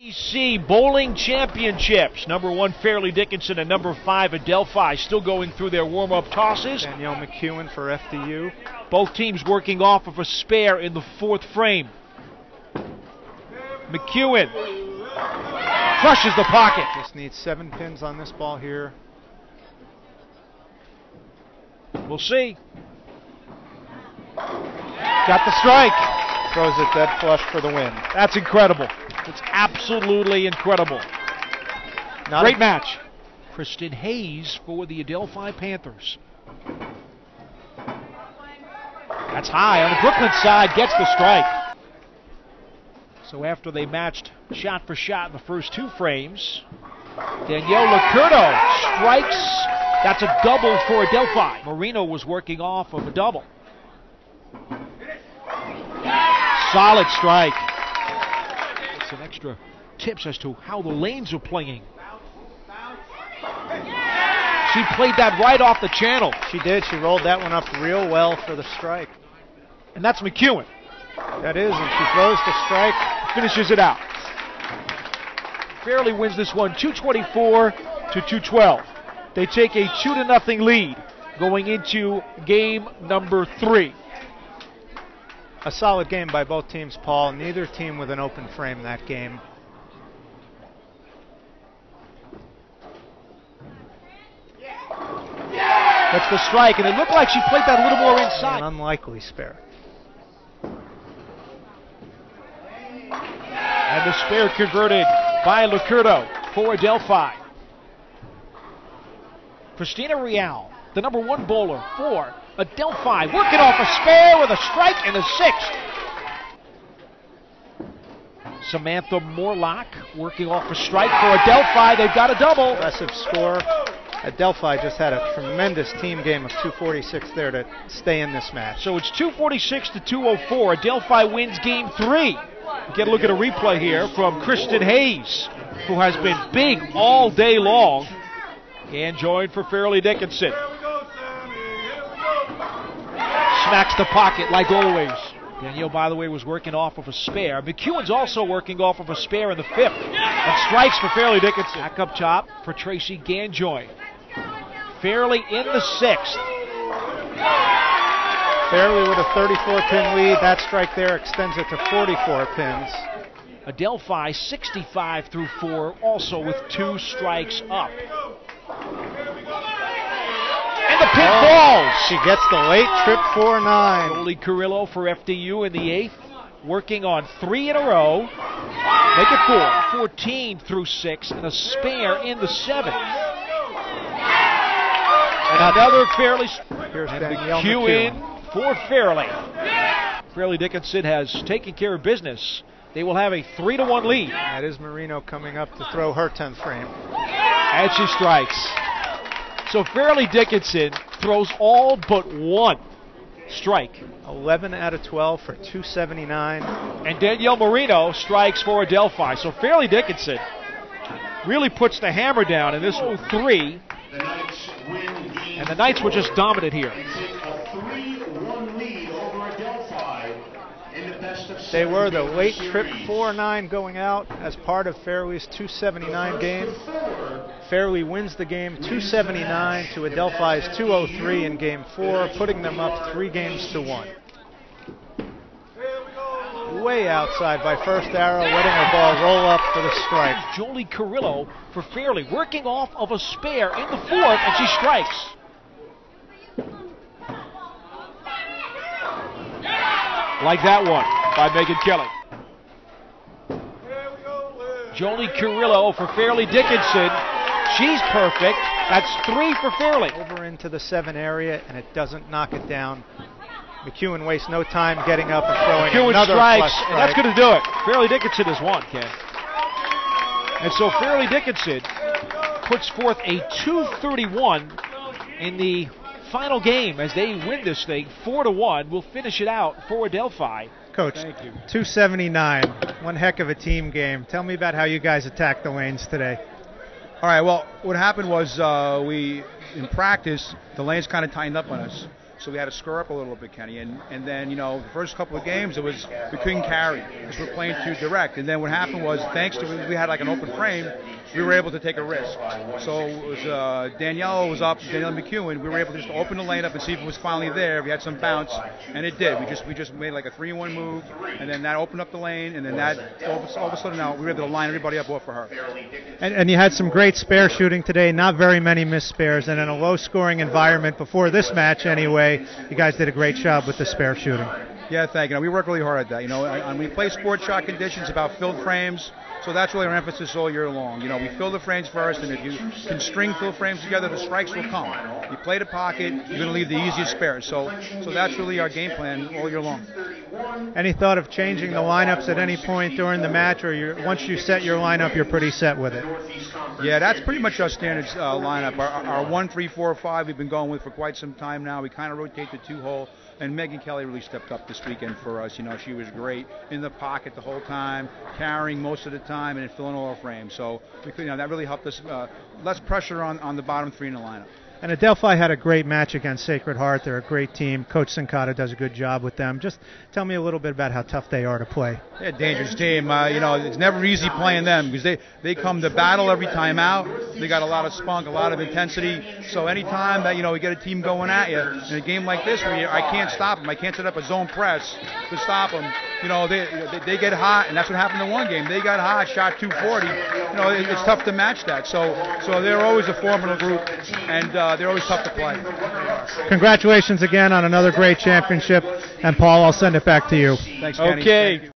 NEC Bowling Championships. Number 1 Fairleigh Dickinson and number 5 Adelphi still going through their warm-up tosses. Danielle McEwen for FDU. Both teams working off of a spare in the 4th frame. McEwen crushes the pocket. Just needs 7 pins on this ball here. We'll see. Got the strike. Throws it dead flush for the win. That's incredible. It's absolutely incredible. Great match. Kristen Hayes for the Adelphi Panthers. That's high on the Brooklyn side, gets the strike. So after they matched shot for shot in the first 2 frames, Danielle Licurdo strikes. That's a double for Adelphi. Marino was working off of a double. Solid strike. Some extra tips as to how the lanes are playing. She played that right off the channel. She did. She rolled that one up real well for the strike. And that's McEwen. That is, and she throws the strike. Finishes it out. Fairleigh wins this one 224 to 212. They take a 2-0 lead going into game number 3. A solid game by both teams, Paul. Neither team with an open frame that game. That's the strike, and it looked like she played that a little more inside. An unlikely spare. And the spare converted by Licurdo for Adelphi. Christina Real, the number 1 bowler for Adelphi, working off a spare with a strike in the 6th. Samantha Morlock working off a strike for Adelphi. They've got a double. Impressive score. Adelphi just had a tremendous team game of 246 there to stay in this match. So it's 246 to 204. Adelphi wins game 3. Get a look at a replay here from Kristen Hayes, who has been big all day long and joined for Fairleigh Dickinson. Smacks the pocket like always. Danielle, by the way, was working off of a spare. McEwen's also working off of a spare in the 5th. And strikes for Fairleigh Dickinson. Back up top for Tracy Ganjoy. Fairleigh in the 6th. Fairleigh with a 34-pin lead. That strike there extends it to 44 pins. Adelphi 65 through 4, also with 2 strikes up. And the pin falls. She gets the late trip 4-9. Jolie Carrillo for FDU in the 8th, working on 3 in a row. Make it 4. 14 through 6, and a spare in the 7th. And another Fairleigh. Here's and Danielle McEwen for Fairleigh. Fairleigh Dickinson has taken care of business. They will have a 3-1 lead. That is Marino coming up to throw her 10th frame. And she strikes. So Fairleigh Dickinson throws all but 1 strike. 11 out of 12 for 279. And Danielle Marino strikes for Adelphi. So Fairleigh Dickinson really puts the hammer down in this 3. And the Knights were just dominant here. They were the late trip 4-9 going out as part of Fairleigh's 279 game. Fairleigh wins the game 279 to Adelphi's 203 in game 4, putting them up 3 games to 1. Way outside by first arrow, letting her ball roll up for the strike. Jolie Carrillo for Fairleigh, working off of a spare in the 4th, and she strikes. Like that one by Megan Kelly. Jolie Carrillo for Fairleigh Dickinson. She's perfect. That's 3 for Fairleigh. Over into the 7 area, and it doesn't knock it down. McEwen wastes no time getting up and throwing another flush strike. And that's going to do it. Fairleigh Dickinson has won, Ken. And so Fairleigh Dickinson puts forth a 231 in the final game as they win this thing 4-1. We'll finish it out for Adelphi. Coach, 279, one heck of a team game. Tell me about how you guys attacked the lanes today. All right, well, what happened was in practice, the lanes kind of tightened up on us. So we had to score up a little bit, Kenny. And then, you know, the first couple of games, we couldn't carry because we're playing too direct. And then what happened was, thanks to we had like an open frame, we were able to take a risk. So it was Danielle McEwen. We were able to just open the lane up and see if it was finally there. We had some bounce, and it did. We just made like a 3-1 move, and then that opened up the lane, and then that all of a sudden now we were able to line everybody up off for her. And you had some great spare shooting today, not very many missed spares, and in a low-scoring environment before this match anyway, you guys did a great job with the spare shooting. Yeah, thank you. We work really hard at that. You know, and we play sports shot conditions about filled frames, so that's really our emphasis all year long. You know, we fill the frames first, and if you can string filled frames together, the strikes will come. You play the pocket, you're going to leave the easiest spares. So that's really our game plan all year long. Any thought of changing the lineups at any point during the match, or once you set your lineup, you're pretty set with it? Yeah, that's pretty much our standard lineup. Our 1, 3, 4, 5 we've been going with for quite some time now. We kind of rotate the 2-hole, and Megan Kelly really stepped up this weekend for us. You know, she was great in the pocket the whole time, carrying most of the time, and filling all our frames. So that really helped us. Less pressure on the bottom 3 in the lineup. And Adelphi had a great match against Sacred Heart. They're a great team. Coach Sincata does a good job with them. Just tell me a little bit about how tough they are to play. They're a dangerous team. You know, it's never easy playing them because they come to battle every time out. They got a lot of spunk, a lot of intensity. So anytime that, you know, we get a team going at you in a game like this where I can't stop them, I can't set up a zone press to stop them. You know, they get hot, and that's what happened in one game. They got hot, shot 240. You know, it's tough to match that. So they're always a formidable group, and they're always tough to play. Congratulations again on another great championship. And Paul, I'll send it back to you. Thanks, Kenny. Okay.